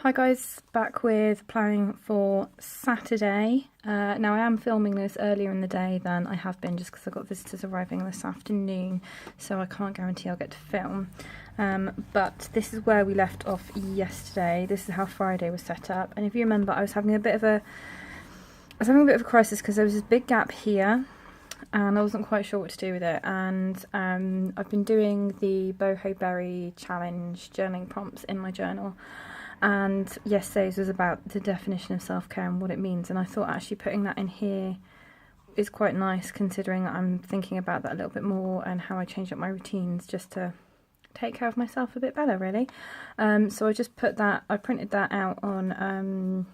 Hi guys, back with planning for Saturday. Now I am filming this earlier in the day than I have been just because I've got visitors arriving this afternoon, so I can't guarantee I'll get to film. But this is where we left off yesterday. This is how Friday was set up, and if you remember, I was having a bit of a crisis because there was this big gap here and I wasn't quite sure what to do with it, and I've been doing the boho berry challenge journaling prompts in my journal. And yesterday's was about the definition of self-care and what it means, and I thought actually putting that in here is quite nice, considering I'm thinking about that a little bit more and how I change up my routines just to take care of myself a bit better, really. So I just put that, I printed that out on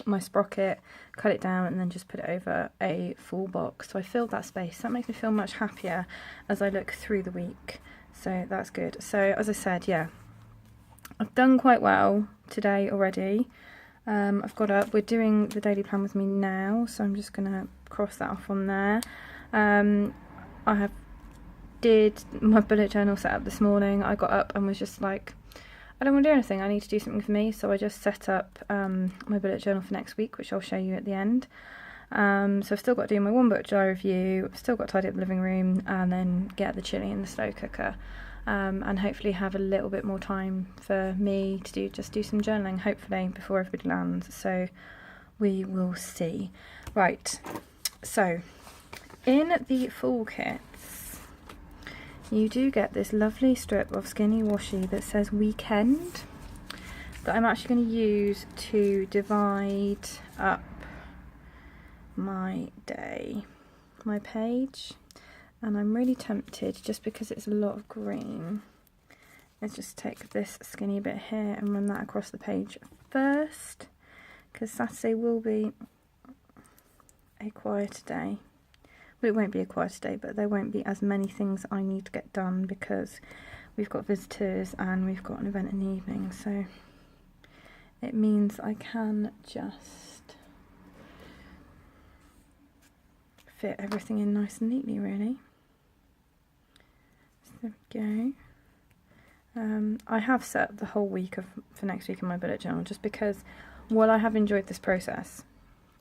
my sprocket, cut it down, and then just put it over a full box. So I filled that space. That makes me feel much happier as I look through the week, so that's good. So as I said, yeah, I've done quite well today already. I've got up, we're doing the daily plan with me now, so I'm just going to cross that off on there. Did my bullet journal set up this morning. I got up and was just like, I don't want to do anything, I need to do something for me, so I just set up my bullet journal for next week, which I'll show you at the end. So I've still got to do my one book diary review, I've still got to tidy up the living room, and then get the chili in the slow cooker. And hopefully have a little bit more time for me to do some journaling, hopefully, before everybody lands, so we will see. Right, so in the full kits you do get this lovely strip of skinny washi that says weekend, that I'm actually going to use to divide up my day, my page. And I'm really tempted, just because it's a lot of green, let's just take this skinny bit here and run that across the page first, because Saturday will be a quieter day. Well, it won't be a quieter day, but there won't be as many things I need to get done because we've got visitors and we've got an event in the evening, so it means I can just fit everything in nice and neatly, really. There we go. I have set up the whole week for next week in my bullet journal, just because while I have enjoyed this process,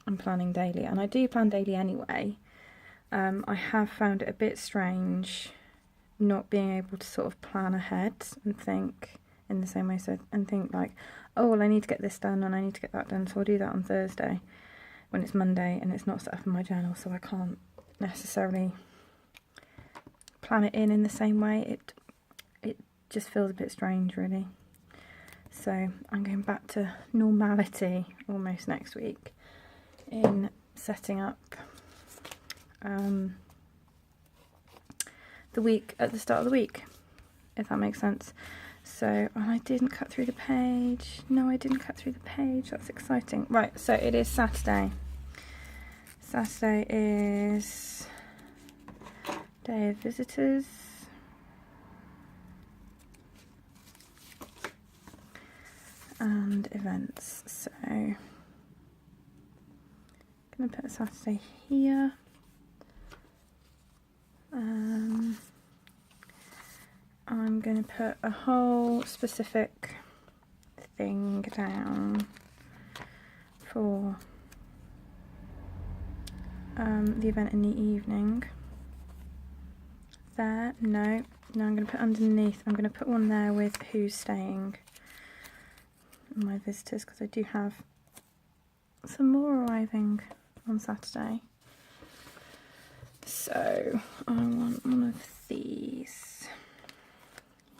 I'm planning daily, and I do plan daily anyway. I have found it a bit strange not being able to sort of plan ahead and think in the same way, and think like, oh well, I need to get this done and I need to get that done, so I'll do that on Thursday when it's Monday and it's not set up in my journal, so I can't necessarily plan it in the same way. It just feels a bit strange, really. So I'm going back to normality almost next week in setting up the week at the start of the week, if that makes sense. So I didn't cut through the page. No, I didn't cut through the page. That's exciting. Right, so it is Saturday. Saturday is day of visitors. And events. So I'm going to put Saturday here. I'm going to put a whole specific thing down for the event in the evening. There, no, I'm going to put underneath, I'm going to put one there with who's staying, my visitors, because I do have some more arriving on Saturday. So I want one of these.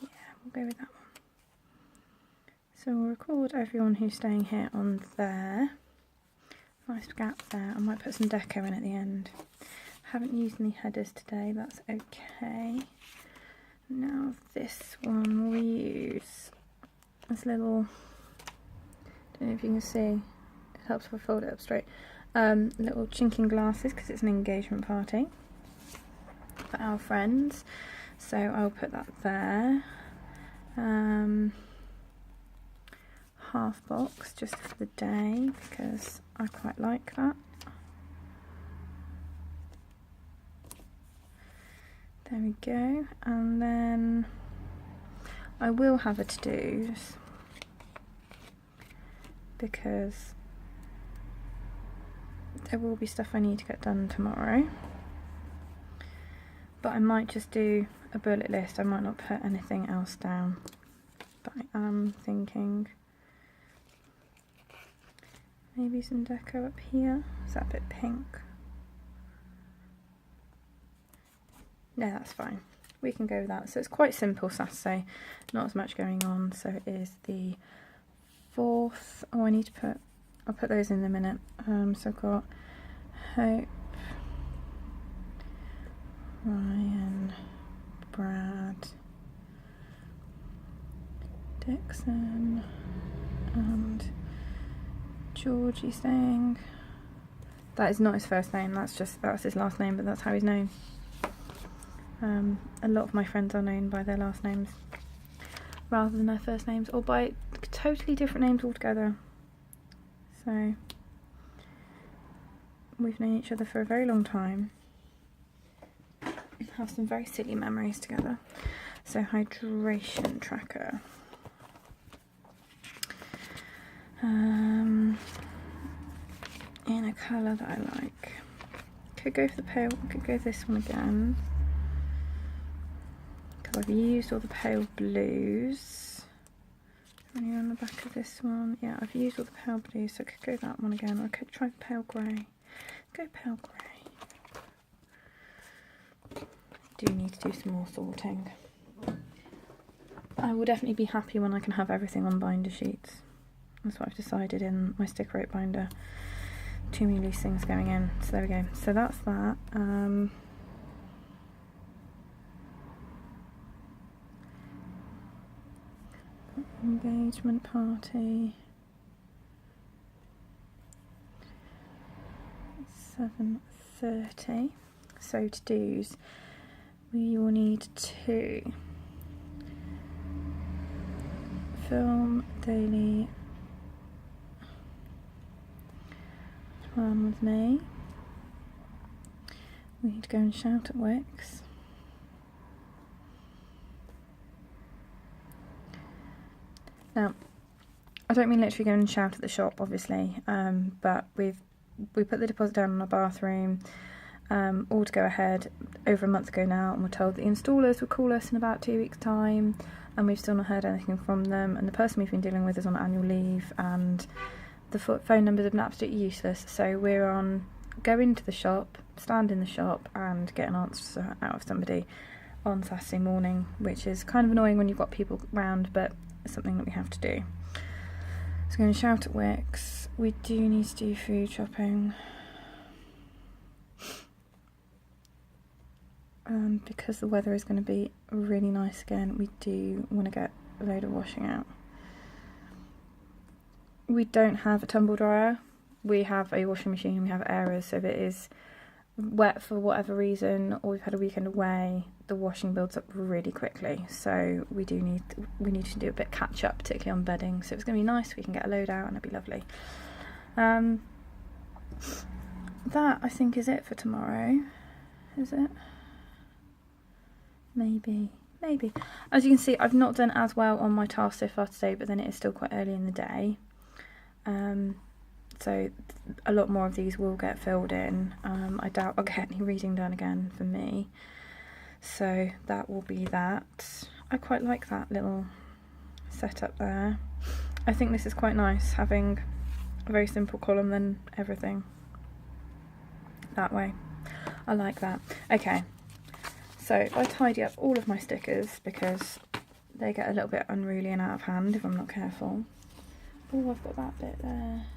Yeah, we'll go with that one. So we'll record everyone who's staying here on there. Nice gap there. I might put some deco in at the end. Haven't used any headers today, that's okay. Now this one we'll use this little, don't know if you can see, it helps if I fold it up straight, little chinking glasses, because it's an engagement party for our friends, so I'll put that there. Half box just for the day, because I quite like that. There we go, and then I will have a to-dos because there will be stuff I need to get done tomorrow. But I might just do a bullet list. I might not put anything else down. But I am thinking maybe some deco up here. Is that a bit pink? No, that's fine. We can go with that. So it's quite simple Saturday. Not as much going on. So it is the 4th. Oh, I need to put... I'll put those in a minute. So I've got Hope, Ryan, Brad, Dixon, and Georgie staying. That is not his first name, that's his last name, but that's how he's known. A lot of my friends are known by their last names rather than their first names, or by totally different names altogether. So we've known each other for a very long time. Have some very silly memories together. So hydration tracker. In a colour that I like. Could go for the pale, could go this one again. Because I've used all the pale blues. Any on the back of this one? Yeah, I've used all the pale blues, so I could go that one again. Or I could try the pale grey. Go pale grey. Do need to do some more sorting. I will definitely be happy when I can have everything on binder sheets. That's what I've decided in my sticker rope binder. Too many loose things going in. So there we go. So that's that. Engagement party. 7:30. So to do's. We will need to film daily plan with me. We need to go and shout at Wix. Now, I don't mean literally go and shout at the shop, obviously, but we put the deposit down on our bathroom. All to go ahead over a month ago now, and we're told the installers would call us in about 2 weeks' time, and we've still not heard anything from them, and the person we've been dealing with is on annual leave, and the phone numbers have been absolutely useless. So we're on going to the shop, stand in the shop and get an answer out of somebody on Saturday morning, which is kind of annoying when you've got people around, but it's something that we have to do. So we're going to shout at Wix. We do need to do food shopping. Because the weather is going to be really nice again, we do want to get a load of washing out. We don't have a tumble dryer. We have a washing machine, we have airers, so if it is wet for whatever reason, or we've had a weekend away, the washing builds up really quickly. So we need to do a bit catch up, particularly on bedding. So it's going to be nice, we can get a load out and it'll be lovely. That I think is it for tomorrow. Is it? Maybe. As you can see, I've not done as well on my task so far today, but then it is still quite early in the day. So a lot more of these will get filled in. I doubt I'll get any reading done again for me. So that will be that. I quite like that little setup there. I think this is quite nice, having a very simple column then everything that way. I like that. Okay. So if I tidy up all of my stickers, because they get a little bit unruly and out of hand if I'm not careful. Oh, I've got that bit there.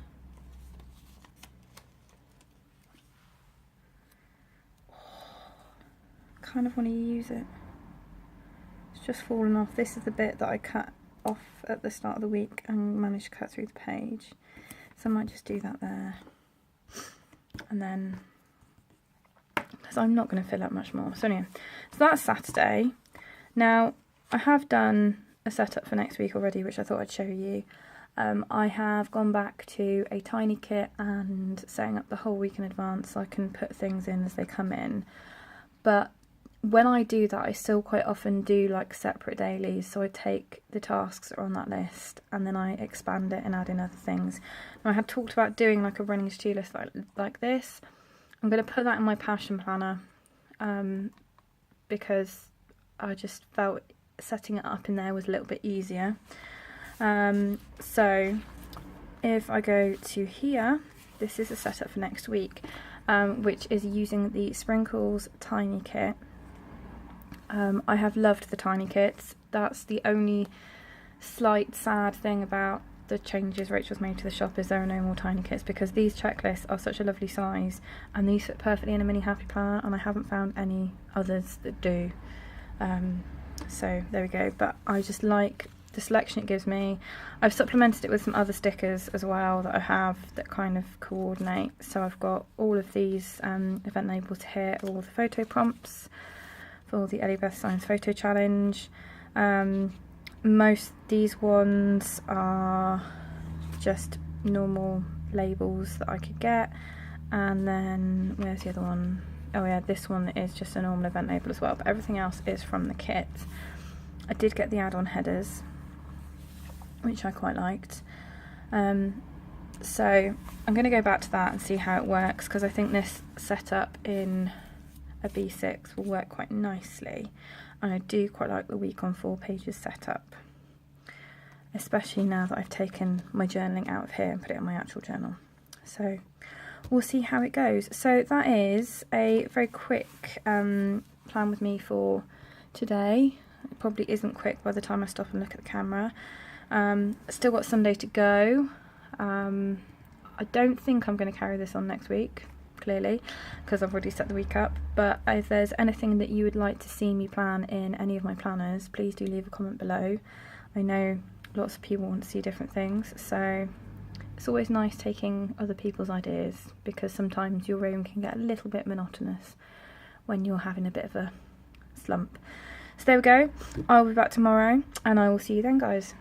Kind of want to use it. It's just fallen off. This is the bit that I cut off at the start of the week and managed to cut through the page. So I might just do that there. And then... because I'm not going to fill up much more. So anyway, so that's Saturday. Now, I have done a setup for next week already, which I thought I'd show you. I have gone back to a tiny kit and setting up the whole week in advance so I can put things in as they come in. But when I do that, I still quite often do like separate dailies. So I take the tasks that are on that list and then I expand it and add in other things. Now, I had talked about doing like a running to-do list like this. I'm going to put that in my passion planner because I just felt setting it up in there was a little bit easier. So if I go to here, this is a setup for next week, which is using the Sprinkles Tiny Kit. I have loved the tiny kits. That's the only slight sad thing about the changes Rachel's made to the shop, is there are no more tiny kits, because these checklists are such a lovely size and these fit perfectly in a mini happy planner, and I haven't found any others that do. So there we go, but I just like the selection it gives me. I've supplemented it with some other stickers as well that I have that kind of coordinate. So I've got all of these event labels here, all the photo prompts for the Ellie Beth Science Photo Challenge. Most these ones are just normal labels that I could get, and then where's the other one? Oh yeah, this one is just a normal event label as well, but everything else is from the kit. I did get the add-on headers, which I quite liked. So I'm going to go back to that and see how it works, because I think this setup in a B6 will work quite nicely, and I do quite like the week on 4 pages setup, especially now that I've taken my journaling out of here and put it in my actual journal. So we'll see how it goes. So that is a very quick plan with me for today. It probably isn't quick by the time I stop and look at the camera. Still got Sunday to go. I don't think I'm going to carry this on next week, clearly, because I've already set the week up. But if there's anything that you would like to see me plan in any of my planners, please do leave a comment below. I know lots of people want to see different things, so it's always nice taking other people's ideas, because sometimes your own can get a little bit monotonous when you're having a bit of a slump. So there we go. I'll be back tomorrow and I will see you then, guys.